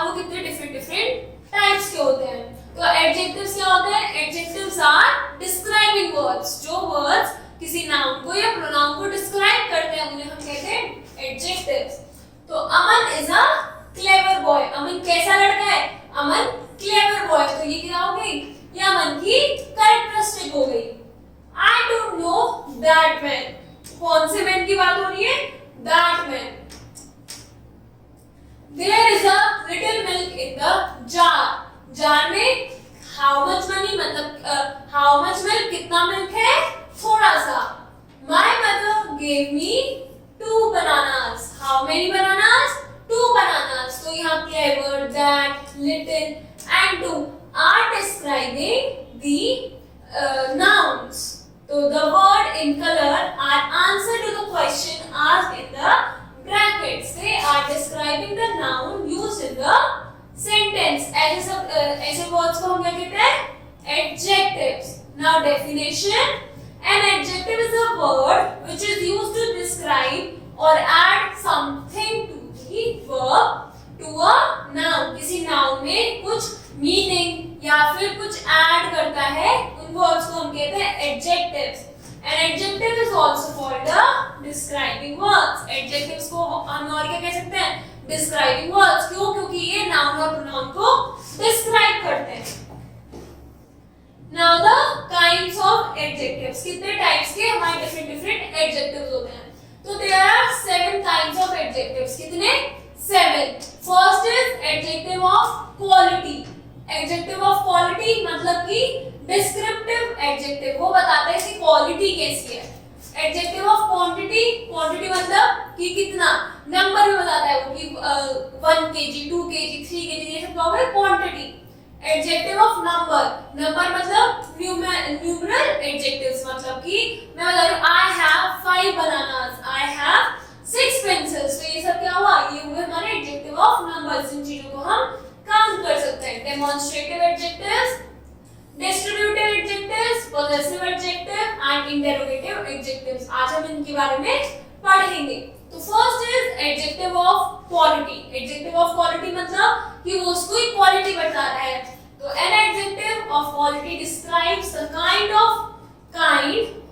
अब वो कितने डिफरेंट डिफरेंट टाइप्स के होते हैं। तो एडजेक्टिव्स क्या होते हैं? एडजेक्टिव्स आर डिस्क्राइबिंग वर्ड्स, जो वर्ड्स किसी नाउन को या प्रोनाउन को डिस्क्राइब करते हैं उन्हें हम कहते हैं एडजेक्टिव्स। तो अमन इज अ क्लेवर बॉय, अमन कैसा लड़का है? अमन क्लेवर बॉय, तो ये क्या हो गई? ये अमन की कैरेक्टरिस्टिक हो गई। I don't know that man, कौन से मैन की बात हो रही है? That man. There is a little milk in the jar, jar में how much money मतलब how much milk, कितना मिल्क है? थोड़ा सा। My mother gave me 2 bananas, how many bananas? 2 bananas। तो यहाँ clever, that, little and 2 are describing the nouns। तो the word in color are answer to the question asked in the brackets, they are describing the noun used in the sentence। ऐसे words को हम क्या कहते हैं? Adjectives। Now definition, an adjective is a word which is used to describe or add something to the verb to a noun। किसी noun में कुछ meaning या फिर कुछ add करता है, उन words को हम कहते हैं adjectives। An adjective is also called a describing words। Adjectives को हम और क्या कह सकते हैं? Describing words। क्यों? क्योंकि ये noun और pronoun को describe करते हैं। Now the kinds of adjectives, कितने types के हमारे different adjectives होते हैं? तो there are 7 kinds of adjectives। कितने? 7। First is adjective of quality। Adjective of quality मतलब कि डिस्क्रिप्टिव एडजेक्टिव, वो बताता है कि क्वालिटी कैसी है। एडजेक्टिव ऑफ क्वांटिटी, क्वांटिटी मतलब कि कितना, नंबर में बताता है वो कि 1 kg 2 kg 3 kg, ये सब क्या होगा? Quantity. Adjective of number, number मतलब न्यूमरल एडजेक्टिव्स, मतलब कि मैं बता रही हूँ I have 5 bananas, I have 6 pencils, तो ये सब क्या हुआ? ये हुए हमारे एडजेक्टिव ऑफ नंबर्स। इन चीजों को हम काउंट कर सकते हैं। Demonstrative adjectives, distributive adjectives, possessive adjective and interrogative adjectives. आज हम इनके बारे में पढ़ेंगे। तो first is adjective of quality. Adjective of quality मतलब कि वो उसको क्वालिटी बता रहा है। तो an adjective of quality describes the kind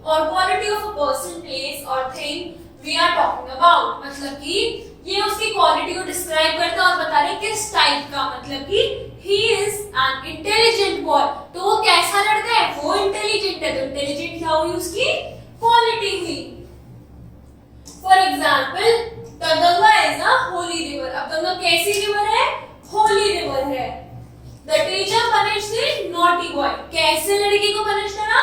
और quality of a person, place और thing we are talking about. मतलब कि ये उसकी क्वालिटी को डिस्क्राइब करता है और बता रहे किस टाइप का, मतलब कि he is an intelligent boy, तो वो कैसा लड़का है? वो इंटेलिजेंट है। तो इंटेलिजेंट क्या हुई? उसकी क्वालिटी हुई। For example the Ganga is a holy river. अब गंगा कैसी रिवर है? होली रिवर है। The teacher punish the naughty boy, कैसे लड़के को पनिश करा?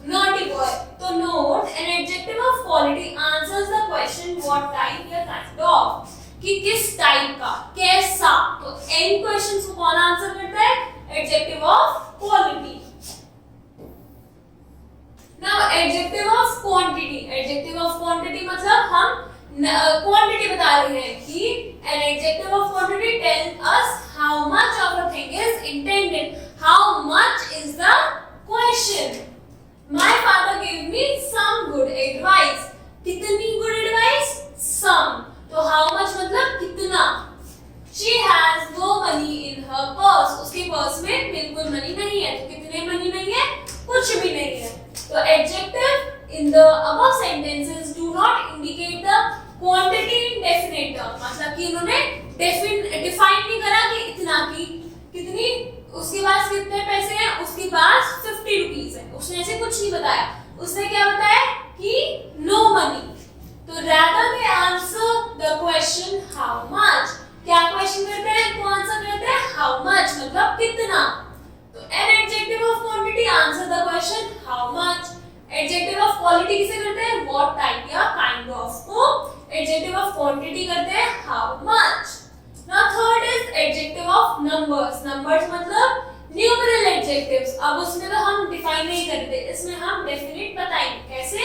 Naughty boy. तो note, an adjective of quality answers the question what type या काइंड ऑफ, कि किस टाइप का, कैसा। तो एन क्वेश्चंस को कौन आंसर करता है? Adjective of quality. Now adjective of quantity. Adjective of quantity मतलब हम क्वांटिटी बता रहे हैं कि an adjective of quantity tell us how much of a thing is intended, how much is the question. My father gave me some good advice। कितनी good advice? Some। तो how much मतलब कितना। She has no money in her purse। उसके purse में बिल्कुल money नहीं है। तो कितने मनी नहीं है? कुछ भी नहीं है। तो adjective in the above sentences do not indicate the quantity in definite term। मतलब कि उन्होंने डिफाइन नहीं करा कि इतना की कितनी, उसके पास कितने पैसे हैं, उसके पास 50 रुपीज है, उसने ऐसे कुछ नहीं बताया। उसने क्या बताया कि नो मनी। तो rather they answer the question how much। क्या क्वेश्चन करते हैं? तो आंसर करते हैं how much मतलब कितना। तो an adjective of quantity answer the question how much। adjective of quality किसे करते हैं? what type या kind of को। adjective of quantity करते हैं how much। Now third is adjective of numbers। numbers मतलब न्यूमरल एडजेक्टिव्स। अब उसमें तो हम डिफाइन नहीं करते, इसमें हम डेफिनेट बताएंगे कैसे,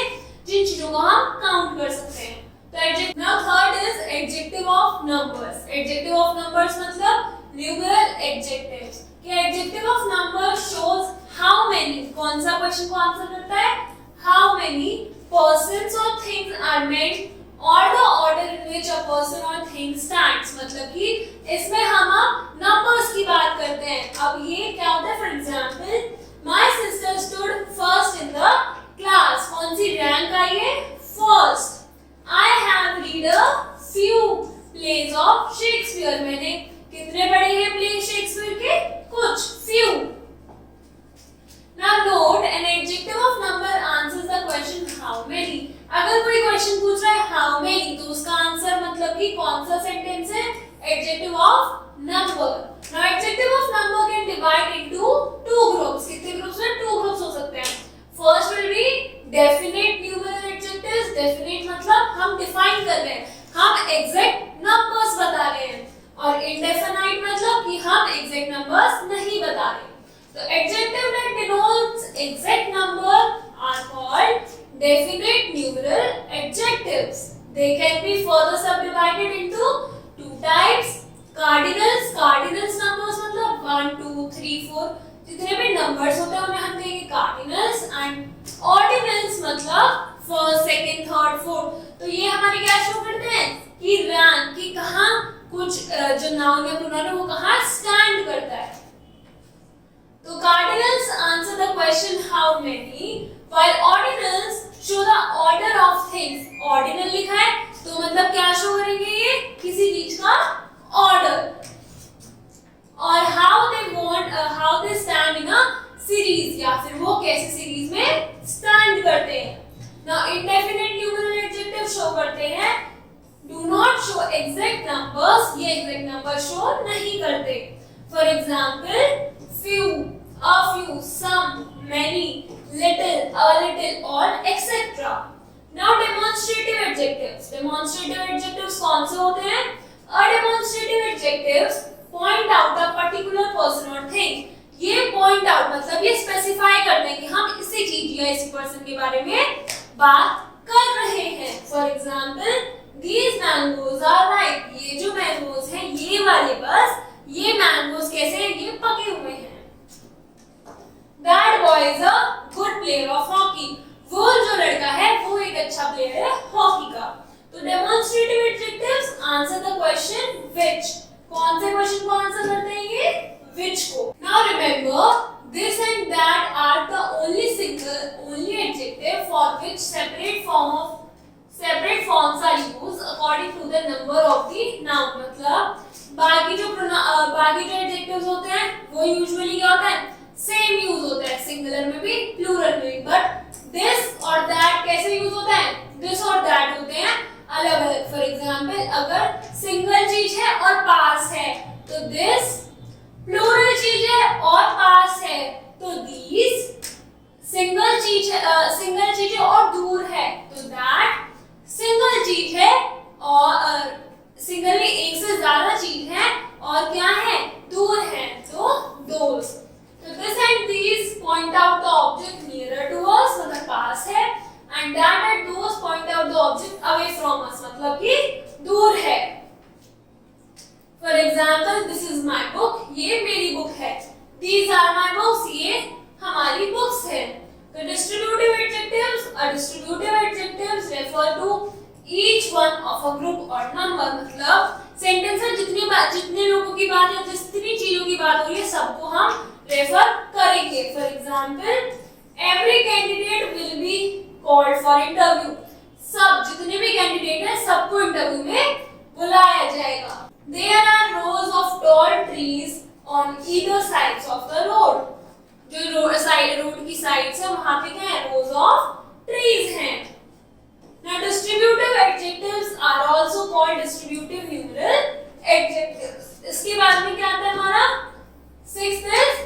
जिन चीजों को हम काउंट कर सकते हैं। तो adjective. Now third is adjective of numbers. Adjective of numbers मतलब न्यूमरल एडजेक्टिव्स। कि adjective of number shows how many, कौन सा क्वेश्चन को आंसर करता है? हाउ मेनी पर्सन्स और थिंग्स आर मेड और the order in which a person और थिंग स्टैंड्स। मतलब कि इसमें हम ना बात करते हैं। अब ये क्या होता है, for example my sister stood first in the class, कौन सी रैंक आई है, first. I have read a few plays of Shakespeare, मैंने कितने पढ़े हैं प्ले शेक्सपियर के, कुछ, few. Now note an adjective of number answers the question how many। अगर कोई क्वेश्चन पूछ रहा है how many तो उसका आंसर मतलब कि कौन सा सेंटेंस है, adjective of number। Now adjective of number can divide into two groups। कितने ग्रुप्स में, two groups हो सकते हैं। First will be definite numeral adjectives। definite मतलब हम define कर रहे हैं, हम exact numbers बता रहे हैं, और indefinite मतलब कि हम exact numbers नहीं बता रहे। The adjective that denotes exact number are called definite numeral adjectives. They can be further subdivided into two types. Cardinals, cardinals numbers मतलब 1, 2, 3, 4 जितने भी numbers होते हैं उन्हें हम कहेंगे cardinals, and ordinals मतलब first, second, third, fourth। तो ये हमारे क्या शो करते हैं कि रैंक, कि कहाँ कुछ जो नाउन या प्रोनाउन है वो कहाँ स्टैंड करता है। तो cardinals answer the question how many, while ordinals show the order of things। ordinal लिखा है तो मतलब क्या शो करेंगे, ये किसी चीज का order, और how they stand in a series, या फिर वो कैसे सीरीज में stand करते हैं। now indefinite numeral adjective show करते हैं do not show exact numbers, ये exact number शो नहीं करते। for example few, a few, some, many, little, a little, or etc. Now demonstrative adjectives। demonstrative adjectives कौन से होते हैं, a demonstrative adjectives point out a particular person or thing। ये point out मतलब ये specify करते हैं कि हम इसी चीज या इसी person के बारे में बात कर रहे हैं। for example these mangoes are ripe। ये जो mangoes हैं ये वाले, बस ये mangoes कैसे हैं, ये पके हुए हैं। That boy is a good player of hockey। वो जो लड़का है वो एक अच्छा प्लेयर है हॉकी का। तो demonstrative adjectives answer the question which। कौन से क्वेश्चन को आंसर करते हैं ये, which को। Now remember this and that are the only adjective for which separate forms are used according to the number of the noun। मतलब बाकी जो adjectives होते हैं वो usually क्या होता है, सेम यूज होता है, सिंगुलर में भी प्लूरल में भी। बट दिस और दैट कैसे यूज होता है, दिस और दैट होते हैं अलग अलग। फॉर एग्जाम्पल अगर सिंगल चीज है और पास है तो दिस, प्लूरल चीज है और पास है तो दीज, सिंगल चीज है और दूर है तो दैट, सिंगल चीज है और सिंगल में एक से ज्यादा चीज है और क्या है, दूर है तो those. So this and these point out the object nearer to us, मतलब पास है, and that and those point out the object away from us, मतलब कि दूर है। For example, this is my book, ये मेरी बुक है। These are my books, ये हमारी बुक्स है। The distributive adjectives refer to each one of a group or number। मतलब सेंटेंस में जितने लोगों की बात है, जितनी चीजों की बात हो रही है सबको हम रेफर करेंगे। For example every candidate will be called for interview. सब जितने भी कैंडिडेट हैं सबको इंटरव्यू में बुलाया जाएगा। There are rows of tall trees on either sides of the road. जो रोड की साइड्स है वहां पे क्या है, रोज ऑफ ट्रीज हैं। Now distributive adjectives are also called distributive numeral adjectives। इसके बाद में क्या आता है हमारा, sixth is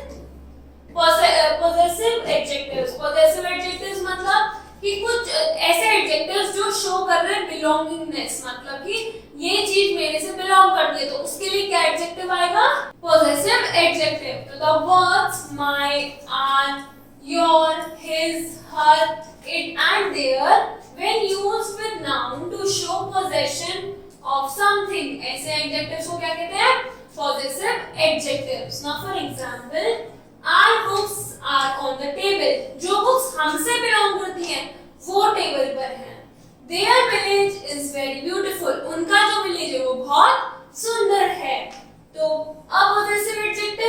possessive adjectives। possessive adjectives मतलब कि कुछ ऐसे adjectives जो शो कर रहे हैं belongingness, मतलब कि ये चीज मेरे से belong करती है तो उसके लिए क्या adjective आएगा, possessive adjective। तो the words my, our, your, his, her, it and their when used with noun to show possession of something, ऐसे adjectives को क्या कहते हैं, possessive adjectives। Now for example, our books are on the table। जो books हमसे belong करती हैं वो टेबल पर हैं। Their village is very beautiful। उनका जो village है वो बहुत सुंदर है। तो अब possessive adjective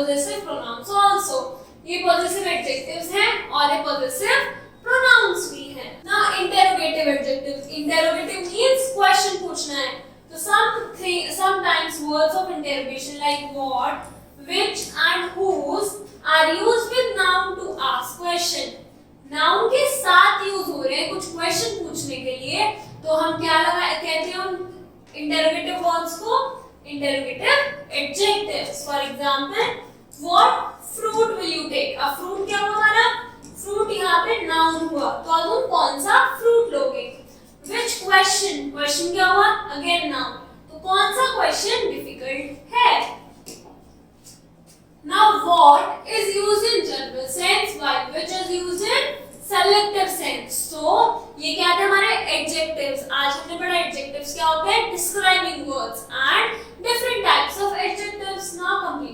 possessive pronouns also. ये possessive adjectives हैं और ये possessive pronouns भी हैं. Now interrogative adjectives. Interrogative means question पूछना है. So sometimes words of interrogation like what, which and whose are used with noun to ask question. Noun के साथ यूज हो रहे हैं कुछ क्वेश्चन पूछने के लिए, तो हम क्या कहते हैं उन interrogative words को? Interrogative adjectives. For example, what fruit will you take? अब fruit क्या हुआ हमारा? Fruit यहाँ पे noun हुआ, तो अब तुम कौन सा fruit लोगे? Which question? Question क्या हुआ? Again noun. तो कौन सा question difficult है? Now what is used in general sense while which is used in selective sense. So ये क्या थे हमारे adjectives. आज हमने पढ़ा adjectives क्या होते हैं? Describing words and different types of adjectives. Now complete.